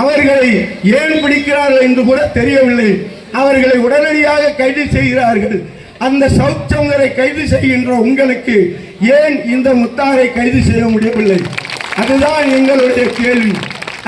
அவர்களை ஏன் பிடிக்கிறார்கள் என்று கூட தெரியவில்லை. அவர்களை உடனடியாக கைது செய்கிறார்கள். அந்த சவுச்சங்கரை கைது செய்கின்ற உங்களுக்கு ஏன் இந்த முத்தாரை கைது செய்ய முடியவில்லை? அதுதான் எங்களுடைய கேள்வி.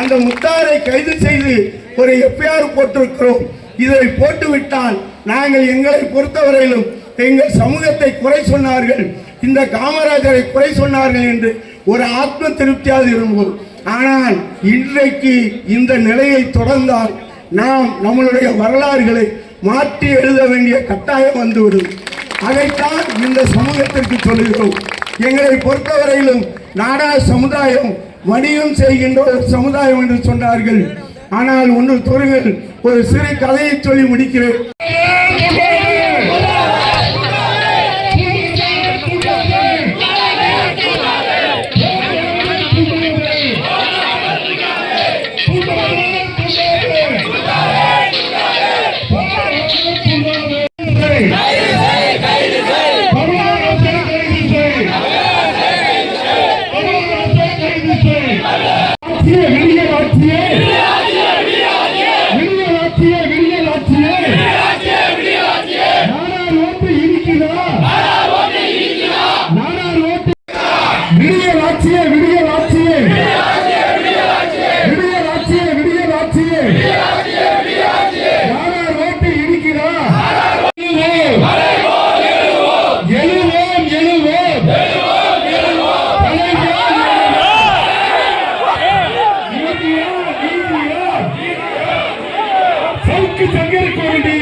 அந்த முத்தாரை கைது செய்து ஒரு எஃப்ஐஆர் போட்டிருக்கிறோம். இதை போட்டுவிட்டால் நாங்கள் எங்களை பொறுத்தவரையிலும் எங்கள் சமூகத்தை குறை சொன்னார்கள், இந்த காமராஜரை குறை சொன்னார்கள் என்று ஒரு ஆத்ம திருப்தியாக இருந்தோம். ஆனால் இன்றைக்கு இந்த நிலையை தொடர்ந்தால் நாம் நம்மளுடைய வரலாறுகளை மாற்றி எழுத வேண்டிய கட்டாயம் வந்துவிடும். அதைத்தான் இந்த சமூகத்திற்கு சொல்கிறோம். எங்களை பொறுத்தவரையிலும் நாடார் சமுதாயம் வணிகம் செய்கின்ற ஒரு சமுதாயம் என்று சொன்னார்கள். ஆனால் ஒன்று தொழில் ஒரு சிறு கதையை சொல்லி முடிக்கிறேன். சங்கர் கோடி